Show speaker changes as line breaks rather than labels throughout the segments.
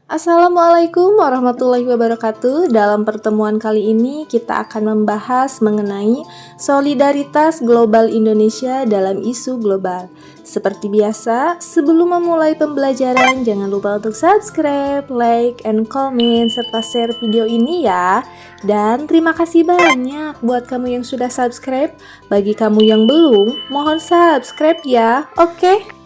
Assalamualaikum warahmatullahi wabarakatuh. Dalam pertemuan kali ini kita akan membahas mengenai solidaritas global Indonesia dalam isu global. Seperti biasa, sebelum memulai pembelajaran jangan lupa untuk subscribe, like, and comment serta share video ini ya. Dan terima kasih banyak buat kamu yang sudah subscribe. Bagi kamu yang belum, mohon subscribe ya. Oke?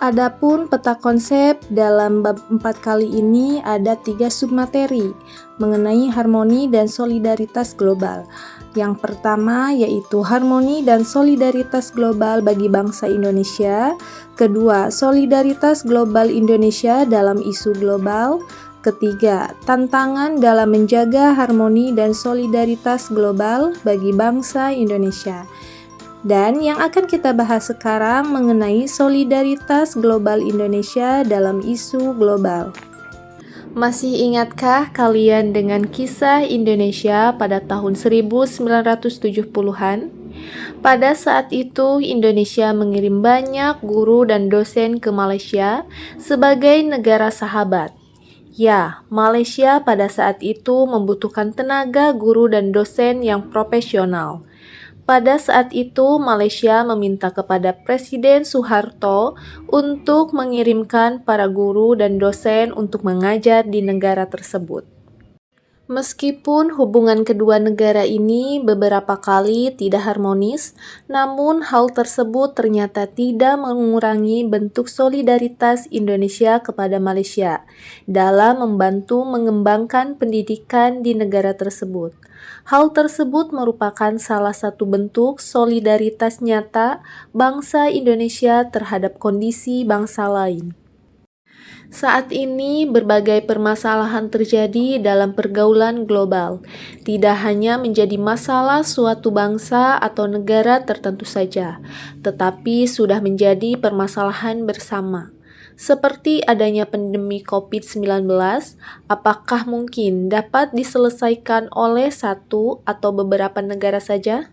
Adapun peta konsep dalam bab 4 kali ini ada 3 submateri mengenai harmoni dan solidaritas global. Yang pertama yaitu harmoni dan solidaritas global bagi bangsa Indonesia. Kedua, solidaritas global Indonesia dalam isu global. Ketiga, tantangan dalam menjaga harmoni dan solidaritas global bagi bangsa Indonesia. Dan yang akan kita bahas sekarang mengenai solidaritas global Indonesia dalam isu global. Masih ingatkah kalian dengan kisah Indonesia pada tahun 1970-an? Pada saat itu, Indonesia mengirim banyak guru dan dosen ke Malaysia sebagai negara sahabat. Ya, Malaysia pada saat itu membutuhkan tenaga guru dan dosen yang profesional. Pada saat itu, Malaysia meminta kepada Presiden Soeharto untuk mengirimkan para guru dan dosen untuk mengajar di negara tersebut. Meskipun hubungan kedua negara ini beberapa kali tidak harmonis, namun hal tersebut ternyata tidak mengurangi bentuk solidaritas Indonesia kepada Malaysia dalam membantu mengembangkan pendidikan di negara tersebut. Hal tersebut merupakan salah satu bentuk solidaritas nyata bangsa Indonesia terhadap kondisi bangsa lain. Saat ini, berbagai permasalahan terjadi dalam pergaulan global, tidak hanya menjadi masalah suatu bangsa atau negara tertentu saja, tetapi sudah menjadi permasalahan bersama. Seperti adanya pandemi COVID-19, apakah mungkin dapat diselesaikan oleh satu atau beberapa negara saja?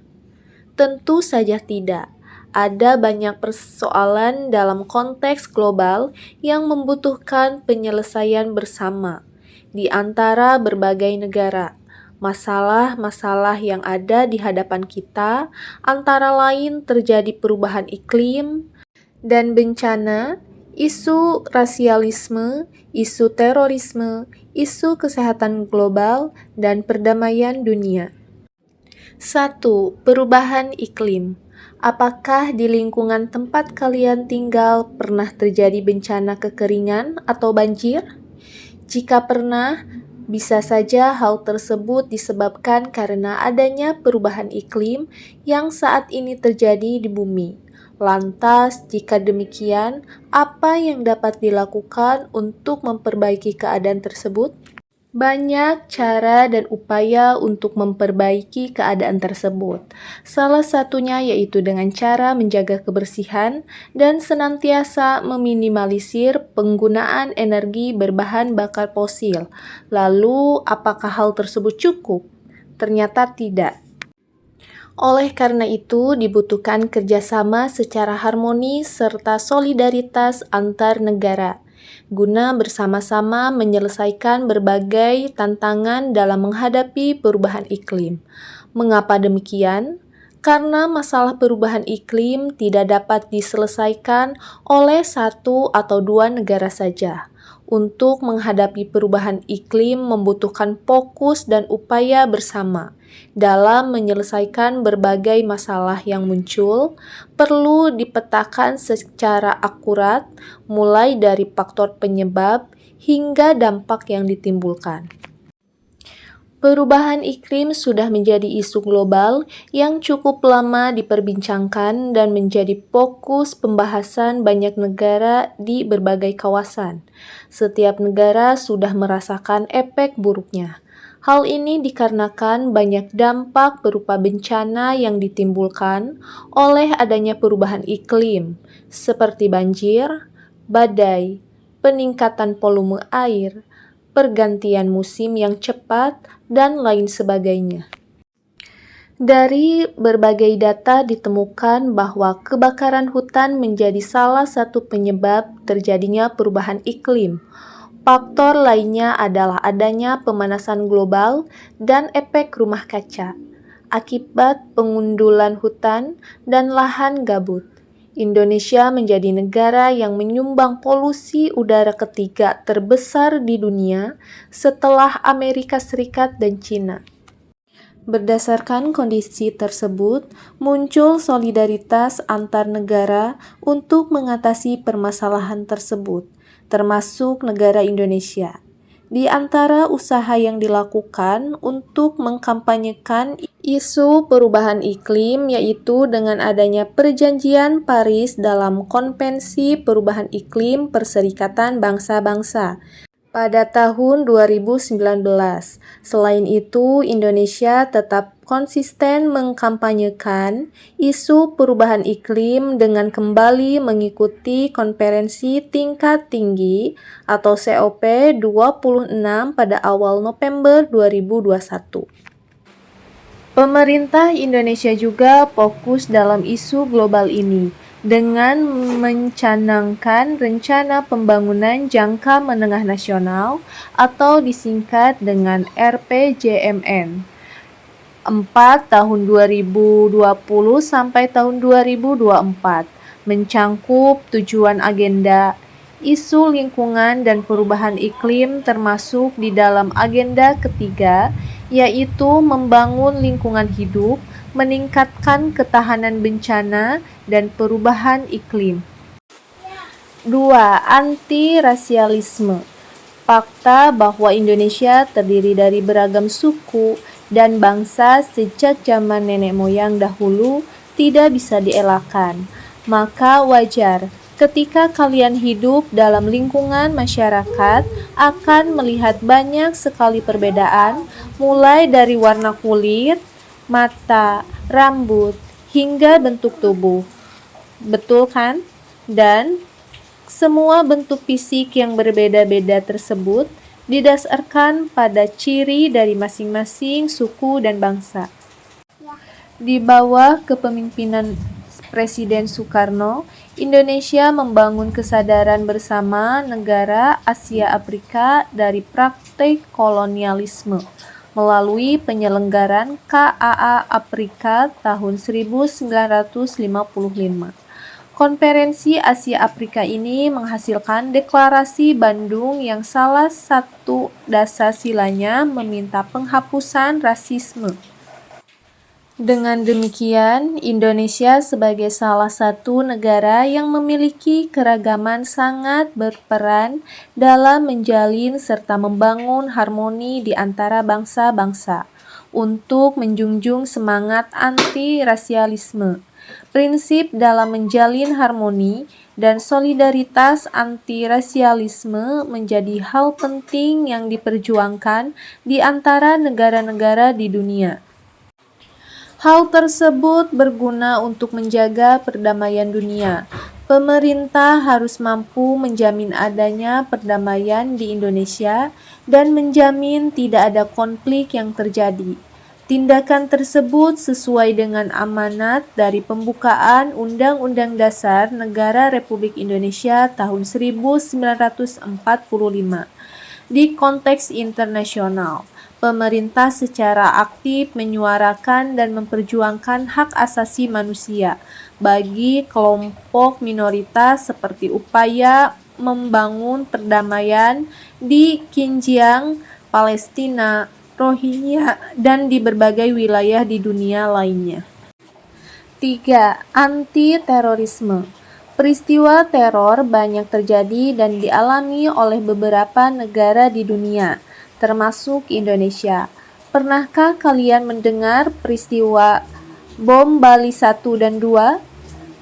Tentu saja tidak. Ada banyak persoalan dalam konteks global yang membutuhkan penyelesaian bersama di antara berbagai negara. Masalah-masalah yang ada di hadapan kita antara lain terjadi perubahan iklim dan bencana, isu rasialisme, isu terorisme, isu kesehatan global, dan perdamaian dunia. 1. Perubahan iklim. Apakah di lingkungan tempat kalian tinggal pernah terjadi bencana kekeringan atau banjir? Jika pernah, bisa saja hal tersebut disebabkan karena adanya perubahan iklim yang saat ini terjadi di bumi. Lantas, jika demikian, apa yang dapat dilakukan untuk memperbaiki keadaan tersebut? Banyak cara dan upaya untuk memperbaiki keadaan tersebut. Salah satunya yaitu dengan cara menjaga kebersihan dan senantiasa meminimalisir penggunaan energi berbahan bakar fosil. Lalu, apakah hal tersebut cukup? Ternyata tidak. Oleh karena itu, dibutuhkan kerjasama secara harmonis serta solidaritas antar negara guna bersama-sama menyelesaikan berbagai tantangan dalam menghadapi perubahan iklim. Mengapa demikian? Karena masalah perubahan iklim tidak dapat diselesaikan oleh satu atau dua negara saja. Untuk menghadapi perubahan iklim membutuhkan fokus dan upaya bersama. Dalam menyelesaikan berbagai masalah yang muncul, perlu dipetakan secara akurat, mulai dari faktor penyebab hingga dampak yang ditimbulkan. Perubahan iklim sudah menjadi isu global yang cukup lama diperbincangkan dan menjadi fokus pembahasan banyak negara di berbagai kawasan. Setiap negara sudah merasakan efek buruknya. Hal ini dikarenakan banyak dampak berupa bencana yang ditimbulkan oleh adanya perubahan iklim, seperti banjir, badai, peningkatan volume air, pergantian musim yang cepat, dan lain sebagainya. Dari berbagai data ditemukan bahwa kebakaran hutan menjadi salah satu penyebab terjadinya perubahan iklim. Faktor lainnya adalah adanya pemanasan global dan efek rumah kaca akibat pengundulan hutan dan lahan gambut. Indonesia menjadi negara yang menyumbang polusi udara ketiga terbesar di dunia setelah Amerika Serikat dan Cina. Berdasarkan kondisi tersebut, muncul solidaritas antar negara untuk mengatasi permasalahan tersebut, termasuk negara Indonesia. Di antara usaha yang dilakukan untuk mengkampanyekan isu perubahan iklim yaitu dengan adanya Perjanjian Paris dalam Konvensi Perubahan Iklim Perserikatan Bangsa-Bangsa pada tahun 2019. Selain itu, Indonesia tetap konsisten mengkampanyekan isu perubahan iklim dengan kembali mengikuti konferensi tingkat tinggi atau COP26 pada awal November 2021. Pemerintah Indonesia juga fokus dalam isu global ini dengan mencanangkan Rencana Pembangunan Jangka Menengah Nasional atau disingkat dengan RPJMN 4 tahun 2020 sampai tahun 2024, mencangkup tujuan agenda isu lingkungan dan perubahan iklim termasuk di dalam agenda ketiga, yaitu membangun lingkungan hidup, meningkatkan ketahanan bencana dan perubahan iklim. 2. Anti-rasialisme. Fakta bahwa Indonesia terdiri dari beragam suku dan bangsa sejak zaman nenek moyang dahulu tidak bisa dielakkan. Maka wajar ketika kalian hidup dalam lingkungan masyarakat akan melihat banyak sekali perbedaan, mulai dari warna kulit, mata, rambut, hingga bentuk tubuh. Betul kan? Dan semua bentuk fisik yang berbeda-beda tersebut didasarkan pada ciri dari masing-masing suku dan bangsa. Di bawah kepemimpinan Presiden Soekarno, Indonesia membangun kesadaran bersama negara Asia Afrika dari praktik kolonialisme melalui penyelenggaran KAA Afrika tahun 1955. Konferensi Asia Afrika ini menghasilkan Deklarasi Bandung yang salah satu dasar silanya meminta penghapusan rasisme. Dengan demikian, Indonesia sebagai salah satu negara yang memiliki keragaman sangat berperan dalam menjalin serta membangun harmoni di antara bangsa-bangsa untuk menjunjung semangat anti-rasialisme. Prinsip dalam menjalin harmoni dan solidaritas anti-rasialisme menjadi hal penting yang diperjuangkan di antara negara-negara di dunia. Hal tersebut berguna untuk menjaga perdamaian dunia. Pemerintah harus mampu menjamin adanya perdamaian di Indonesia dan menjamin tidak ada konflik yang terjadi. Tindakan tersebut sesuai dengan amanat dari pembukaan Undang-Undang Dasar Negara Republik Indonesia tahun 1945. Di konteks internasional, pemerintah secara aktif menyuarakan dan memperjuangkan hak asasi manusia bagi kelompok minoritas seperti upaya membangun perdamaian di Xinjiang, Palestina, Rohingya, dan di berbagai wilayah di dunia lainnya. 3. Anti-terorisme. Peristiwa teror banyak terjadi dan dialami oleh beberapa negara di dunia, termasuk Indonesia. Pernahkah kalian mendengar peristiwa bom Bali 1 dan 2?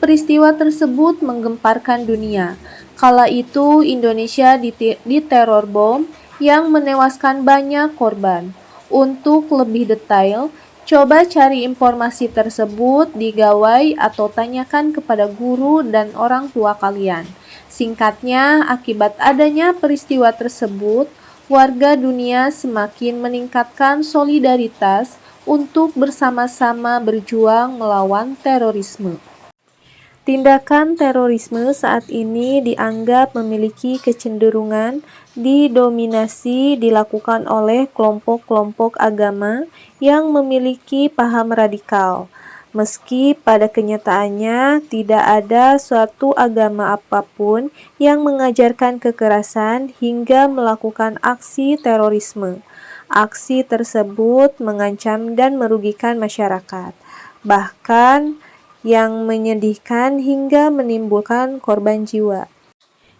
Peristiwa tersebut menggemparkan dunia. Kala itu Indonesia diteror bom yang menewaskan banyak korban. Untuk lebih detail, coba cari informasi tersebut di gawai atau tanyakan kepada guru dan orang tua kalian. Singkatnya, akibat adanya peristiwa tersebut, warga dunia semakin meningkatkan solidaritas untuk bersama-sama berjuang melawan terorisme. Tindakan terorisme saat ini dianggap memiliki kecenderungan didominasi dilakukan oleh kelompok-kelompok agama yang memiliki paham radikal. Meski pada kenyataannya tidak ada suatu agama apapun yang mengajarkan kekerasan hingga melakukan aksi terorisme. Aksi tersebut mengancam dan merugikan masyarakat. Bahkan yang menyedihkan hingga menimbulkan korban jiwa.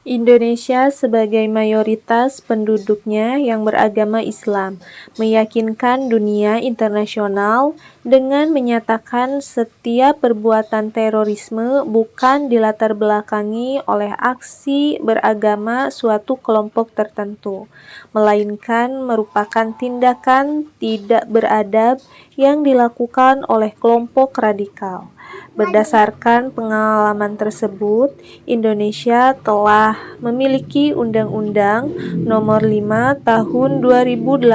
Indonesia sebagai mayoritas penduduknya yang beragama Islam meyakinkan dunia internasional dengan menyatakan setiap perbuatan terorisme bukan dilatar belakangi oleh aksi beragama suatu kelompok tertentu, melainkan merupakan tindakan tidak beradab yang dilakukan oleh kelompok radikal. Berdasarkan pengalaman tersebut, Indonesia telah memiliki Undang-Undang Nomor 5 Tahun 2018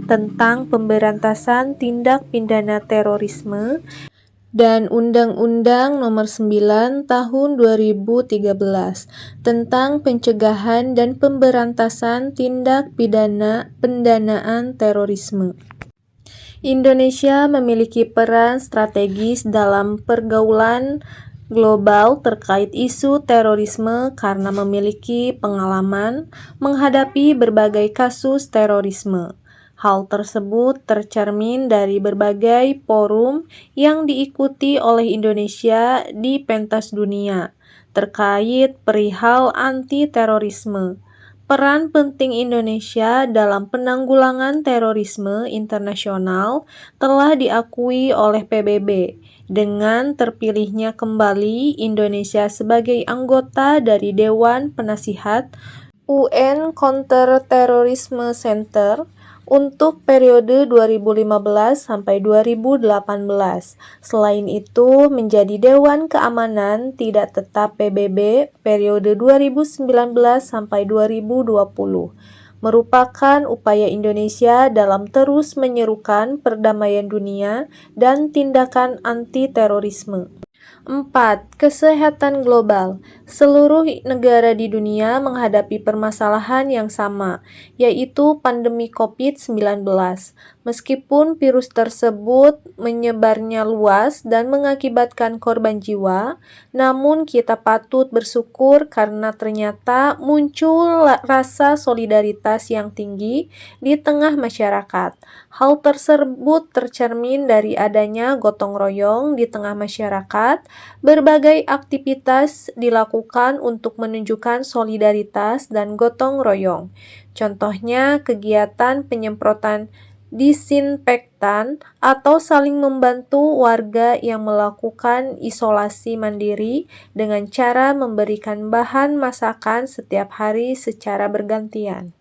tentang Pemberantasan Tindak Pidana Terorisme dan Undang-Undang Nomor 9 Tahun 2013 tentang Pencegahan dan Pemberantasan Tindak Pidana Pendanaan Terorisme. Indonesia memiliki peran strategis dalam pergaulan global terkait isu terorisme karena memiliki pengalaman menghadapi berbagai kasus terorisme. Hal tersebut tercermin dari berbagai forum yang diikuti oleh Indonesia di pentas dunia terkait perihal anti-terorisme. Peran penting Indonesia dalam penanggulangan terorisme internasional telah diakui oleh PBB dengan terpilihnya kembali Indonesia sebagai anggota dari Dewan Penasihat UN Counter-Terrorism Center untuk periode 2015 sampai 2018. Selain itu, menjadi Dewan Keamanan Tidak Tetap PBB periode 2019 sampai 2020 merupakan upaya Indonesia dalam terus menyerukan perdamaian dunia dan tindakan anti-terorisme. 4. Kesehatan global. Seluruh negara di dunia menghadapi permasalahan yang sama, yaitu pandemi COVID-19. Meskipun virus tersebut menyebarnya luas dan mengakibatkan korban jiwa, namun kita patut bersyukur karena ternyata muncul rasa solidaritas yang tinggi di tengah masyarakat. Hal tersebut tercermin dari adanya gotong royong di tengah masyarakat. Berbagai aktivitas dilakukan untuk menunjukkan solidaritas dan gotong royong. Contohnya kegiatan penyemprotan disinfektan atau saling membantu warga yang melakukan isolasi mandiri dengan cara memberikan bahan masakan setiap hari secara bergantian.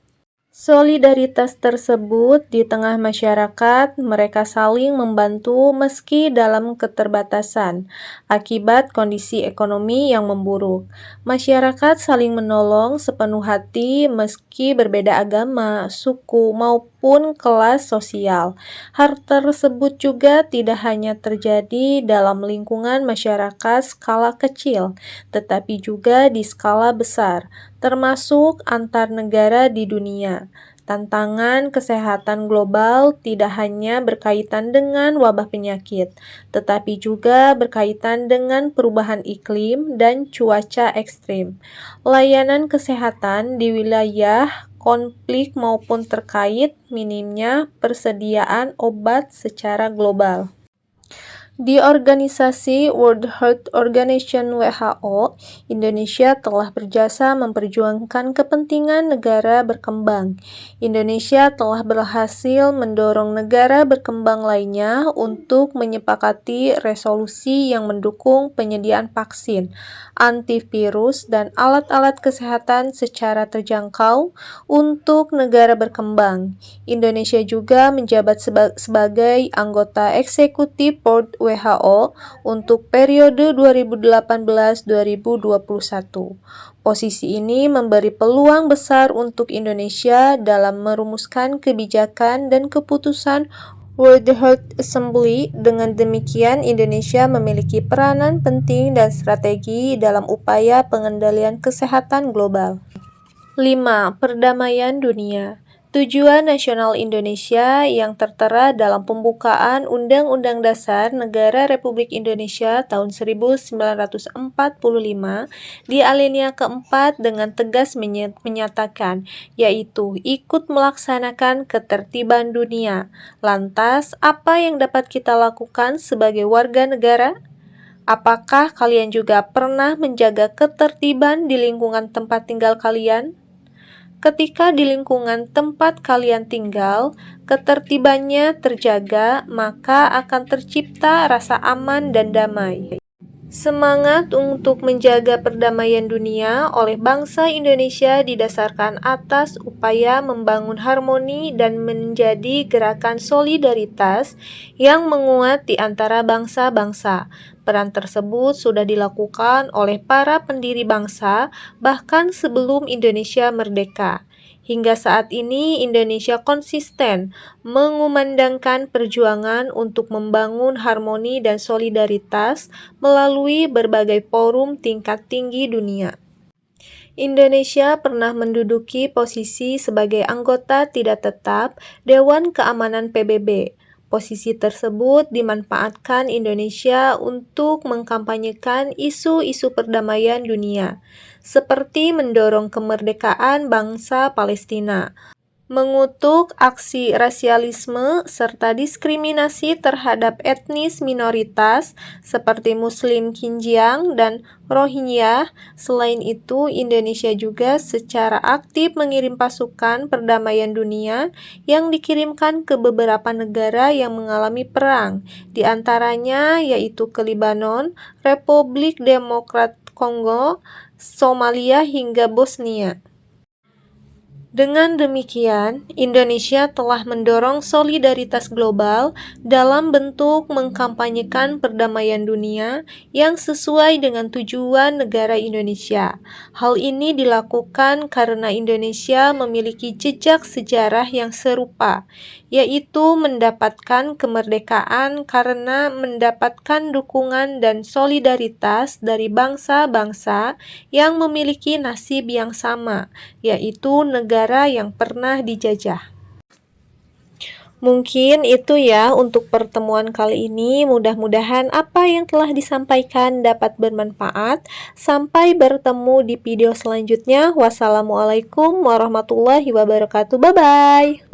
Solidaritas tersebut di tengah masyarakat, mereka saling membantu meski dalam keterbatasan akibat kondisi ekonomi yang memburuk. Masyarakat saling menolong sepenuh hati meski berbeda agama, suku, maupun kelas sosial. Hal tersebut juga tidak hanya terjadi dalam lingkungan masyarakat skala kecil, tetapi juga di skala besar, termasuk antar negara di dunia. Tantangan kesehatan global tidak hanya berkaitan dengan wabah penyakit, tetapi juga berkaitan dengan perubahan iklim dan cuaca ekstrim. Layanan kesehatan di wilayah konflik maupun terkait minimnya persediaan obat secara global. Di organisasi World Health Organization (WHO), Indonesia telah berjasa memperjuangkan kepentingan negara berkembang. Indonesia telah berhasil mendorong negara berkembang lainnya untuk menyepakati resolusi yang mendukung penyediaan vaksin, antivirus, dan alat-alat kesehatan secara terjangkau untuk negara berkembang. Indonesia juga menjabat sebagai anggota eksekutif Board WHO untuk periode 2018-2021. Posisi ini memberi peluang besar untuk Indonesia dalam merumuskan kebijakan dan keputusan World Health Assembly. Dengan demikian, Indonesia memiliki peranan penting dan strategi dalam upaya pengendalian kesehatan global. 5. Perdamaian dunia. Tujuan nasional Indonesia yang tertera dalam pembukaan Undang-Undang Dasar Negara Republik Indonesia tahun 1945 di alinea keempat dengan tegas menyatakan, yaitu ikut melaksanakan ketertiban dunia. Lantas, apa yang dapat kita lakukan sebagai warga negara? Apakah kalian juga pernah menjaga ketertiban di lingkungan tempat tinggal kalian? Ketika di lingkungan tempat kalian tinggal, ketertibannya terjaga, maka akan tercipta rasa aman dan damai. Semangat untuk menjaga perdamaian dunia oleh bangsa Indonesia didasarkan atas upaya membangun harmoni dan menjadi gerakan solidaritas yang menguat di antara bangsa-bangsa. Peran tersebut sudah dilakukan oleh para pendiri bangsa bahkan sebelum Indonesia merdeka. Hingga saat ini, Indonesia konsisten mengumandangkan perjuangan untuk membangun harmoni dan solidaritas melalui berbagai forum tingkat tinggi dunia. Indonesia pernah menduduki posisi sebagai anggota tidak tetap Dewan Keamanan PBB. Posisi tersebut dimanfaatkan Indonesia untuk mengkampanyekan isu-isu perdamaian dunia, seperti mendorong kemerdekaan bangsa Palestina, mengutuk aksi rasialisme serta diskriminasi terhadap etnis minoritas seperti Muslim Xinjiang dan Rohingya. Selain itu, Indonesia juga secara aktif mengirim pasukan perdamaian dunia yang dikirimkan ke beberapa negara yang mengalami perang, di antaranya yaitu ke Lebanon, Republik Demokrat Kongo, Somalia hingga Bosnia. Dengan demikian, Indonesia telah mendorong solidaritas global dalam bentuk mengkampanyekan perdamaian dunia yang sesuai dengan tujuan negara Indonesia. Hal ini dilakukan karena Indonesia memiliki jejak sejarah yang serupa, yaitu mendapatkan kemerdekaan karena mendapatkan dukungan dan solidaritas dari bangsa-bangsa yang memiliki nasib yang sama, yaitu negara yang pernah dijajah. Mungkin itu ya untuk pertemuan kali ini. Mudah-mudahan apa yang telah disampaikan dapat bermanfaat. Sampai bertemu di video selanjutnya. Wassalamualaikum warahmatullahi wabarakatuh. Bye-bye.